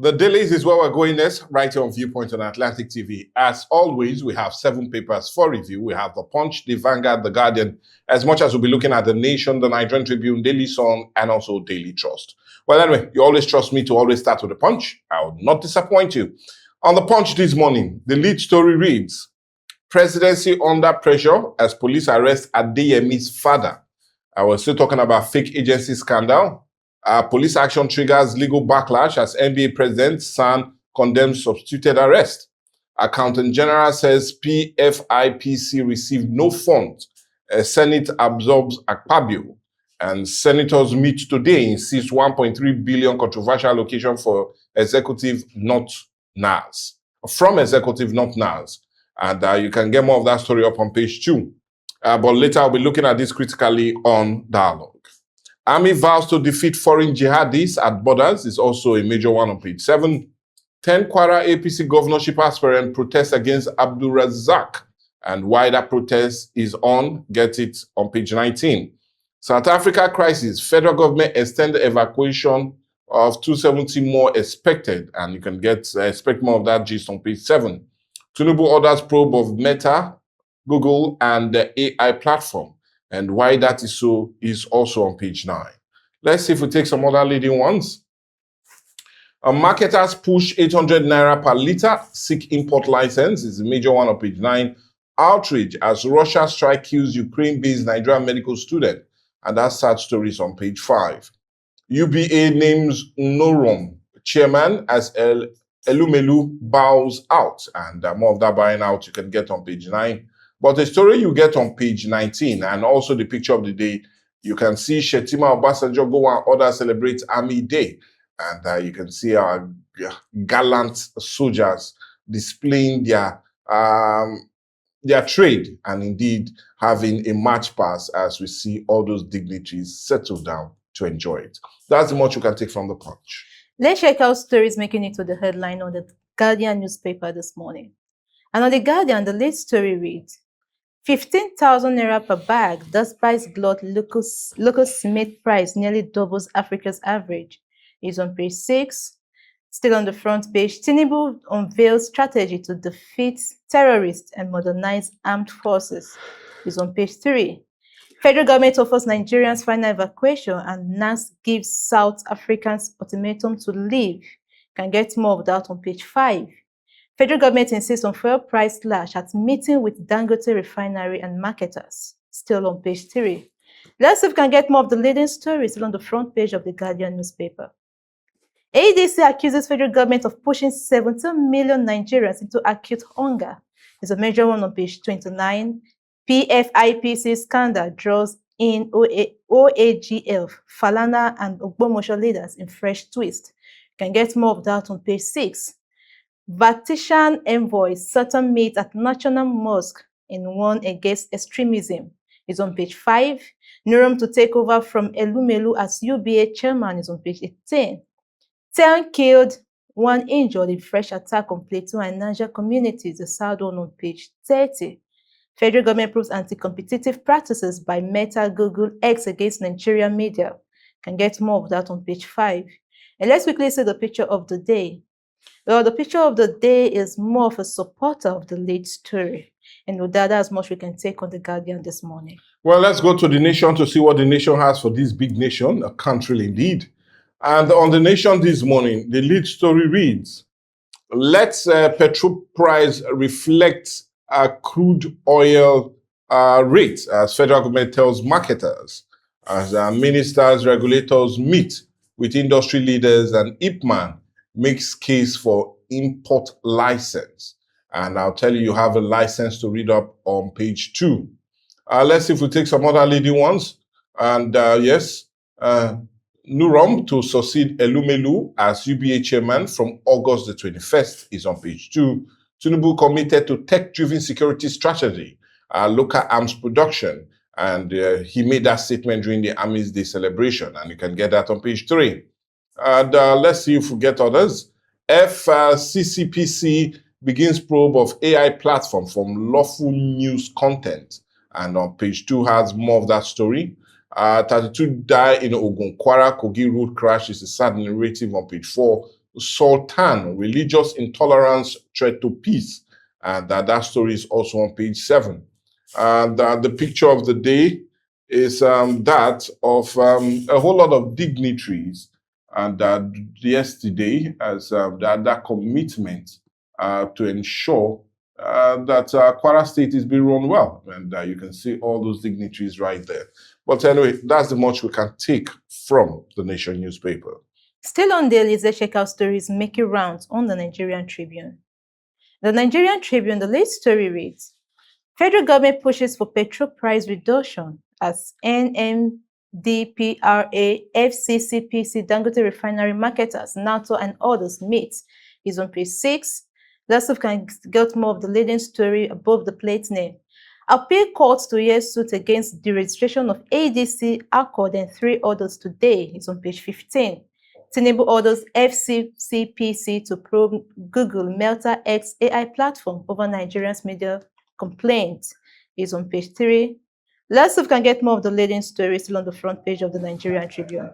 The Dailies is where we're going next, right here on Viewpoint on Atlantic TV. As always, we have 7 papers for review. We have The Punch, The Vanguard, The Guardian, as much as we'll be looking at The Nation, The Nigerian Tribune, Daily Sun, and also Daily Trust. Well, anyway, you always trust me to always start with The Punch. I will not disappoint you. On The Punch this morning, the lead story reads, Presidency under pressure as police arrest Adeyemi's father. I was still talking about fake agency scandal. Police action triggers legal backlash as NBA President San condemns substituted arrest. Accountant General says PFIPC received no funds. Senate absorbs Akpabio. And senators meet today, insist 1.3 billion controversial allocation for executive not NAS. From executive not NAS. And you can get more of that story up on page 2. But later I'll be looking at this critically on Dialogue. Army vows to defeat foreign jihadis at borders is also a major one on page 7. 10 Kwara APC governorship aspirant protests against Abdul Razak. And why that protest is on, get it on page 19. South Africa crisis, federal government extended evacuation of 270 more expected. And you can expect more of that gist on page 7. Tinubu orders probe of Meta, Google, and the AI platform. And why that is so is also on page 9. Let's see if we take some other leading ones. Marketers push 800 naira per liter, seek import license is a major one on page 9. Outrage as Russia strike kills Ukraine-based Nigerian medical student. And that's sad stories on page 5. UBA names Norom chairman as Elumelu bows out. And more of that buying out you can get on page 9. But the story you get on page 19 and also the picture of the day, you can see Shetima Obasanjo go and others celebrate Army Day. And you can see our gallant soldiers displaying their trade and indeed having a march pass as we see all those dignitaries settle down to enjoy it. That's the much you can take from The Punch. Let's check out stories making it to the headline on the Guardian newspaper this morning. And on the Guardian, the lead story reads, 15,000 naira per bag, despite glut local cement price nearly doubles Africa's average, is on page 6. Still on the front page, Tinubu unveils strategy to defeat terrorists and modernize armed forces, is on page 3. Federal government offers Nigerians final evacuation and NAS gives South Africans ultimatum to leave. Can get more of that on page 5. Federal government insists on fuel price slash at meeting with Dangote refinery and marketers. Still on page 3. Let's see if we can get more of the leading stories still on the front page of the Guardian newspaper. ADC accuses federal government of pushing 17 million Nigerians into acute hunger. It's a major one on page 29. PFIPC scandal draws in OAGF, Falana and Ogbomosho leaders in fresh twist. You can get more of that on page 6. Vatican envoys Satan meet at National Mosque in warn against extremism is on page 5. Nurum to take over from Elumelu as UBA chairman is on page 18. 10 killed, 1 injured in fresh attack on Plateau and Niger communities, the sad one on page 30. Federal government proves anti-competitive practices by Meta, Google, X against Nigerian media. Can get more of that on page 5. And let's quickly see the picture of the day. Well, the picture of the day is more of a supporter of the lead story. And with that, that's much we can take on the Guardian this morning. Well, let's go to The Nation to see what The Nation has for this big nation, a country indeed. And on The Nation this morning, the lead story reads, let petrol price reflect crude oil rate, as federal government tells marketers, as ministers, regulators meet with industry leaders, and IPMAN makes case for import license. And I'll tell you, you have a license to read up on page 2. Let's see if we take some other leading ones. And yes, Nurom to succeed Elumelu as UBA chairman from August the 21st is on page 2. Tinubu committed to tech-driven security strategy, local arms production. And he made that statement during the Army's Day celebration. And you can get that on page 3. And let's see if we get others. FCCPC begins probe of AI platform from lawful news content. And on page 2 has more of that story. 32 die in Ogun Kwara Kogi road crash is a sad narrative on page 4. Sultan, religious intolerance threat to peace. And that story is also on page 7. And the picture of the day is that of a whole lot of dignitaries. And yesterday, as that commitment to ensure that Kwara State is being run well. And you can see all those dignitaries right there. But anyway, that's the much we can take from the Nation newspaper. Still on Dailies, let's check out stories making rounds on the Nigerian Tribune. The Nigerian Tribune, the lead story reads, Federal government pushes for petrol price reduction as NMDPRA, FCCPC, Dangote Refinery Marketers, NATO, and others meet. Is on page 6. Let's can get more of the leading story above the plate name. Appeal court to hear suit against the registration of ADC, Accord, and 3 others today. Is on page 15. Tinubu orders FCCPC to probe Google Meta X AI platform over Nigerians' media complaint. Is on page 3. Let's see if we can get more of the leading stories still on the front page of the Nigerian Tribune.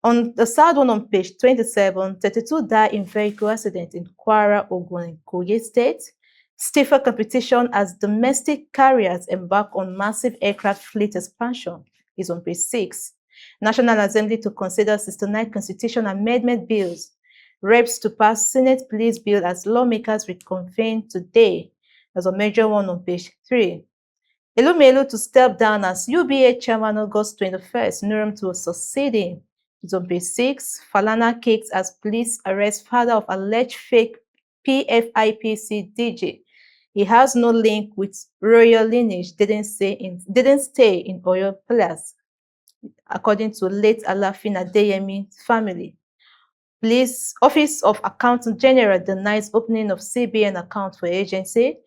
On the sad one on page 27, 32 die in vehicle accident in Kwara, Ogun, and Kogi State. Stiffer competition as domestic carriers embark on massive aircraft fleet expansion. Is on page 6. National Assembly to consider 69 constitution amendment bills. Reps to pass Senate police bill as lawmakers reconvene today. As a major one on page 3. Elumelu to step down as UBA chairman August 21st. Nurum to succeeding. Is on page 6. Falana kicked as police arrest father of alleged fake PFIPC DJ. He has no link with royal lineage. Didn't stay in Oyo Palace, according to late Alafin Adeyemi family. Police Office of Accountant General denies opening of CBN account for agency.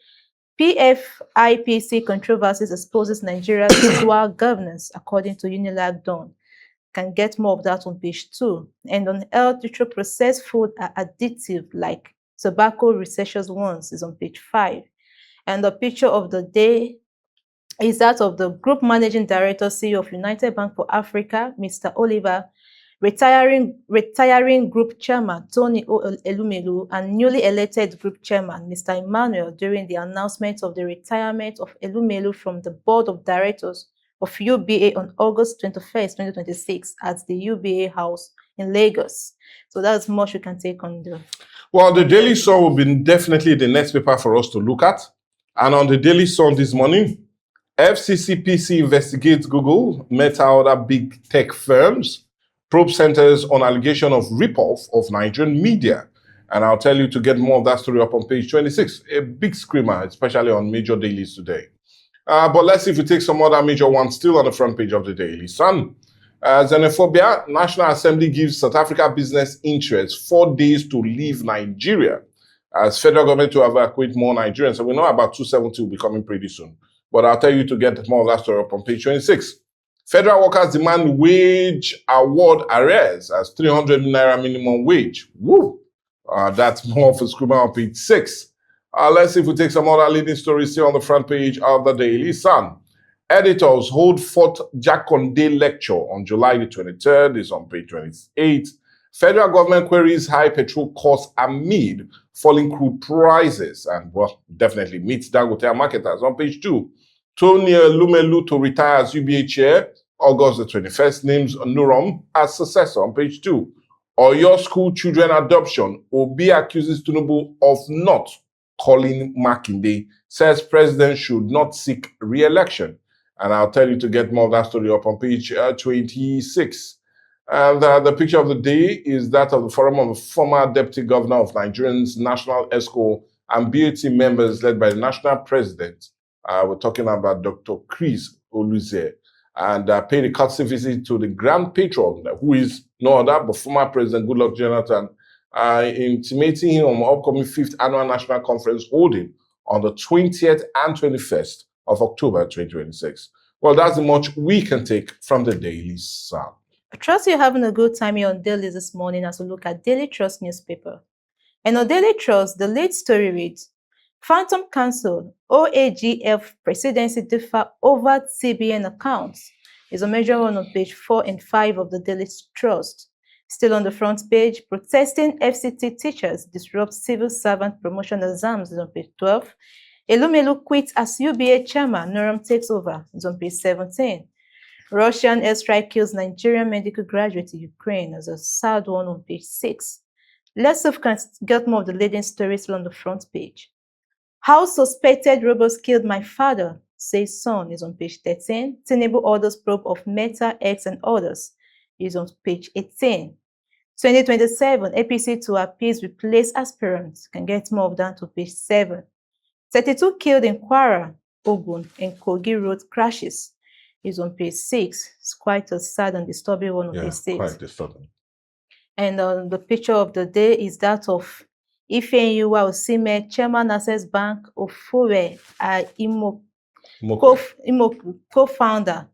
PFIPC controversies exposes Nigeria's dual governance, according to Unilag Dawn. Can get more of that on page 2. And on health, ultra-processed food are addictive, like tobacco recessions ones, is on page 5. And the picture of the day is that of the Group Managing Director, CEO of United Bank for Africa, Mr. Oliver, retiring Group Chairman, Tony Elumelu, and newly elected Group Chairman, Mr. Emmanuel, during the announcement of the retirement of Elumelu from the Board of Directors of UBA on August 21st, 2026 at the UBA House in Lagos. So that's much we can take on the... Well, the Daily Sun will be definitely the next paper for us to look at. And on the Daily Sun this morning, FCCPC investigates Google, Meta, other big tech firms. Probe centers on allegation of ripoff of Nigerian media. And I'll tell you to get more of that story up on page 26. A big screamer, especially on major dailies today. But let's see if we take some other major ones still on the front page of the Daily Sun. Xenophobia, National Assembly gives South Africa business interests 4 days to leave Nigeria as federal government to evacuate more Nigerians. So we know about 270 will be coming pretty soon. But I'll tell you to get more of that story up on page 26. Federal workers demand wage award arrears as 300 naira minimum wage. Woo! That's more of a screamer on page 6. Let's see if we take some other leading stories here on the front page of the Daily Sun. Editors hold 4th Jakonde lecture on July the 23rd. Is on page 28. Federal government queries high petrol costs amid falling crude prices. And, well, definitely meets Dangote marketers on page 2. Tony Elumelu to retire as UBA chair. August the 21st names Nurum as successor on page 2. Oyo school children adoption. Obi accuses Tinubu of not calling Makinde. Says president should not seek re-election. And I'll tell you to get more of that story up on page 26. And the picture of the day is that of the forum of the former deputy governor of Nigerians, National ESCO, and BAT members led by the national president. We're talking about Dr. Chris Oluze. And paid a courtesy visit to the grand patron, who is no other but former President Goodluck Jonathan, intimating him on the upcoming 5th Annual National Conference holding on the 20th and 21st of October 2026. Well, that's the much we can take from the Daily Sun. I trust you're having a good time here on Dailies this morning as we look at Daily Trust newspaper. And on Daily Trust, the lead story reads, Phantom cancelled, OAGF presidency differ over CBN accounts. Is a major one on page 4 and 5 of the Daily Trust. Still on the front page, protesting FCT teachers disrupt civil servant promotion exams is on page 12. Elumelu quits as UBA chairman, Noram takes over is on page 17. Russian airstrike kills Nigerian medical graduate in Ukraine as a sad one on page 6. Let's see if we can get more of the leading stories on the front page. How suspected robbers killed my father, says son, is on page 13. Tinubu orders probe of Meta, X, and others is on page 18. 2027, APC to appease replace aspirants. Can get more of that to page 7. 32 killed in Kwara, Ogun, and Kogi road crashes is on page 6. It's quite a sad and disturbing one on page 6. Quite disturbing. And the picture of the day is that of Ifeanyiwa Osime, Chairman Access Bank, Ofure Imo, co-founder,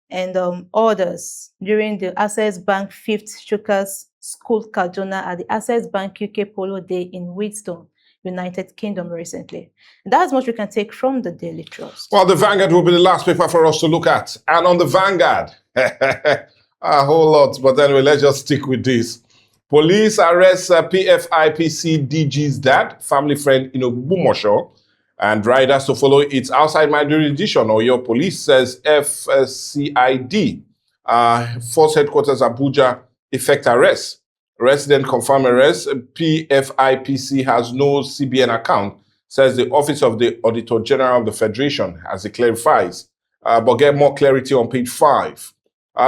and others during the Access Bank 5th Showcase School Kaduna at the Access Bank UK Polo Day in Wheatstone, United Kingdom recently. That's much we can take from the Daily Trust. Well, the Vanguard will be the last paper for us to look at. And on the Vanguard, a whole lot, but anyway, let's just stick with this. Police arrest PFIPC DG's dad, family friend in Ogbomosho, and riders to follow its outside my jurisdiction, or your police says FCID. Force headquarters Abuja effect arrest. Resident confirm arrest. PFIPC has no CBN account, says the Office of the Auditor General of the Federation, as it clarifies. But get more clarity on page 5.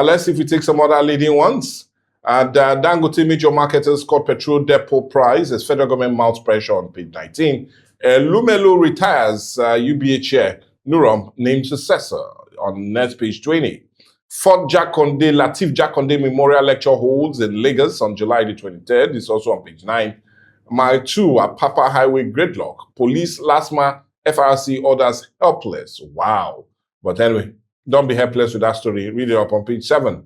Let's see if we take some other leading ones. Dangote major marketers cut petrol depot price as federal government mounts pressure on page 19. Lumelu retires UBA chair. Nuram named successor on next page 20. Fort Jakonde, Latif Jakonde Memorial Lecture holds in Lagos on July the 23rd. It's also on page 9. Mile 2 at Papa Highway gridlock. Police LASMA FRC orders helpless. Wow. But anyway, don't be helpless with that story. Read it up on page 7.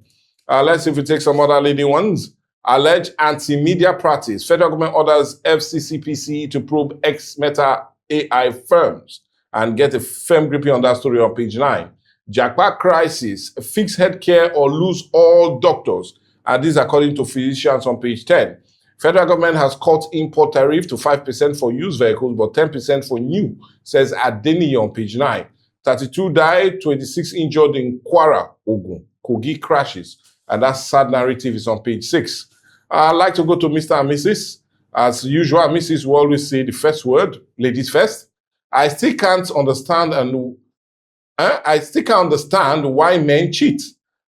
Let's see if we take some other leading ones. Alleged anti-media practice. Federal government orders FCCPC to probe ex-Meta AI firms and get a firm gripping on that story on page 9. Jackpot crisis. Fix healthcare or lose all doctors. And this according to physicians on page 10. Federal government has cut import tariff to 5% for used vehicles, but 10% for new, says Adeni on page 9. 32 died, 26 injured in Kwara, Ogun. Kogi crashes. And that sad narrative is on page 6. I'd like to go to Mr. and Mrs. As usual, Mrs. will always say the first word, ladies first. I still can't understand why men cheat.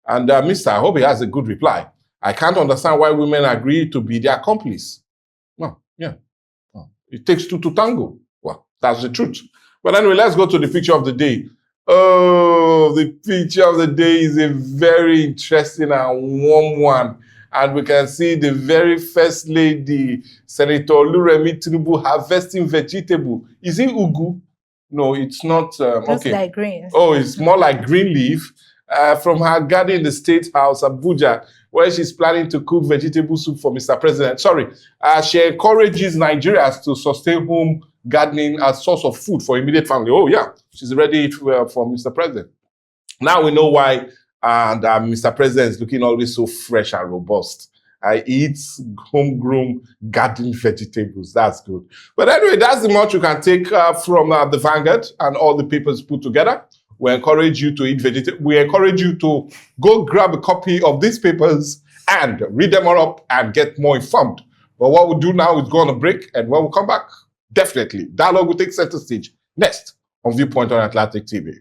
And Mr., I hope he has a good reply. I can't understand why women agree to be their accomplice. Well, yeah. Well, it takes two to tango. Well, that's the truth. But anyway, let's go to the picture of the day. Oh, the picture of the day is a very interesting and warm one. And we can see the very first lady, Senator Oluremi Tinubu, harvesting vegetable. Is it ugu? No, it's not. Looks like green. Oh, it's more like green leaf from her garden in the State House, Abuja, where she's planning to cook vegetable soup for Mr. President. Sorry, she encourages Nigerians to sustain home gardening as source of food for immediate family. Oh, yeah, she's ready for Mr. President. Now we know why Mr. President is looking always so fresh and robust. He eats homegrown garden vegetables. That's good. But anyway, that's the much you can take from the Vanguard and all the papers put together. We encourage you to eat vegetables. We encourage you to go grab a copy of these papers and read them all up and get more informed. But what we'll do now is go on a break, and when we come back, definitely, dialogue will take center stage next on Viewpoint on Atlantic TV.